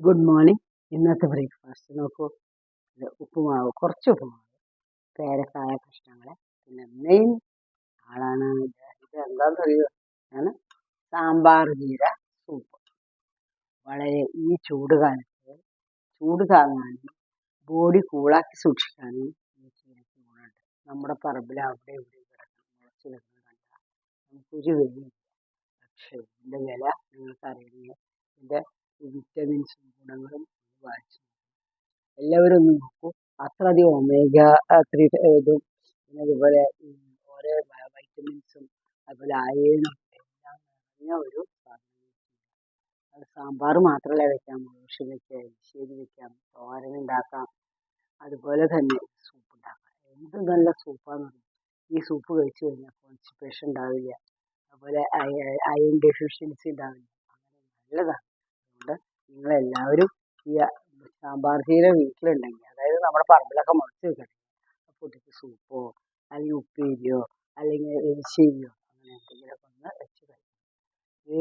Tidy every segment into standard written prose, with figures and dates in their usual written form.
Good morning. ഇന്നത്തെ breakfast നോക്കൂ. ഉപ്പുമാവ്, കുറച്ച് ഉപ്പുമാവ്, പേരക്കായ കഷ്ണങ്ങൾ, പിന്നെ മെയിൻ ആളാണ് ഇത് എന്താണെന്നറിയോ? ഞാൻ സാമ്പാർ ജീര സൂപ്പ്. വളരെ ഈ ചൂട് കാലത്ത് ചൂട് താങ്ങാനും ബോഡി കൂളാക്കി സൂക്ഷിക്കാനും ഈ ചീരയ്ക്ക് ഗുണമുണ്ട്. നമ്മുടെ പറമ്പിൽ അവിടെ ഇവിടെ കിടക്കണം മുളച്ച് കിടക്കുന്ന കണ്ടാൽ നമുക്കൊരു വിലയില്ല. പക്ഷേ ഇതിൻ്റെ വില നിങ്ങൾക്കറിയില്ലേ? ഇതിൻ്റെ വിറ്റമിൻസും ഗുണങ്ങളും വായിച്ചു എല്ലാവരും ഒന്ന് നോക്കൂ. അത്രയധികം ഒമേഗ 3 ഇതും പിന്നെ അതുപോലെ ഓരോ വൈറ്റമിൻസും അതുപോലെ അയേണും എല്ലാം നിറഞ്ഞ ഒരു സാധനം. അത് സാമ്പാർ മാത്രമല്ല വെക്കാം, മുഴുവൻ വെക്കാം, എരിശ്ശേരി വെക്കാം, തോരൻ ഉണ്ടാക്കാം, അതുപോലെ തന്നെ സൂപ്പ് ഉണ്ടാക്കാം. എന്ത് നല്ല സൂപ്പാന്ന് പറയും. ഈ സൂപ്പ് കഴിച്ചു കഴിഞ്ഞാൽ കോൺസ്റ്റിപ്പേഷൻ ഉണ്ടാവില്ല, അതുപോലെ അയൺ ഡെഫിഷ്യൻസി ഉണ്ടാവില്ല. അങ്ങനെ നല്ലതാണ്. അതുകൊണ്ട് നിങ്ങളെല്ലാവരും ഈ സാമ്പാർ ചീര വീട്ടിലുണ്ടെങ്കിൽ, അതായത് നമ്മുടെ പറമ്പിലൊക്കെ മുളച്ച് വെക്കട്ടെ, പൊട്ടിച്ച് സൂപ്പോ അല്ലെങ്കിൽ ഉപ്പേരിയോ അല്ലെങ്കിൽ എരിശ്ശേരിയോ അങ്ങനെ എന്തെങ്കിലുമൊക്കെ ഒന്ന് വെച്ച് കഴിക്കും,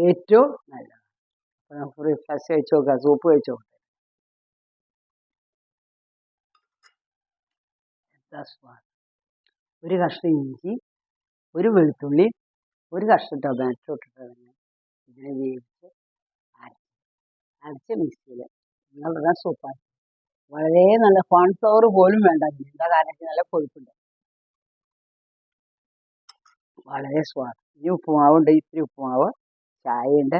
ഏറ്റവും നല്ലതാണ്. അപ്പോൾ നമുക്ക് ബ്രേക്ക്ഫാസ്റ്റ് കഴിച്ച് നോക്കാം, സൂപ്പ് കഴിച്ച് നോക്കാം. എന്താ സ്വാദ്! ഒരു കഷ്ണം ഇഞ്ചി, ഒരു വെളുത്തുള്ളി, ഒരു കഷ്ണം ടൊമാറ്റോ ഇട്ടിട്ട് ഇതിനെ വേവിച്ച് അരച്ച് മിക്സിയിൽ നിങ്ങളുടെ സൂപ്പാണ്. വളരെ നല്ല കോൺഫ്ലവർ പോലും വേണ്ട. എന്താ കാരണം നല്ല കൊഴുപ്പുണ്ട്, വളരെ സ്വാദ്. ഇനി ഉപ്പുമാവുണ്ട്, ഇത്തിരി ഉപ്പുമാവ്, ചായയുണ്ട്,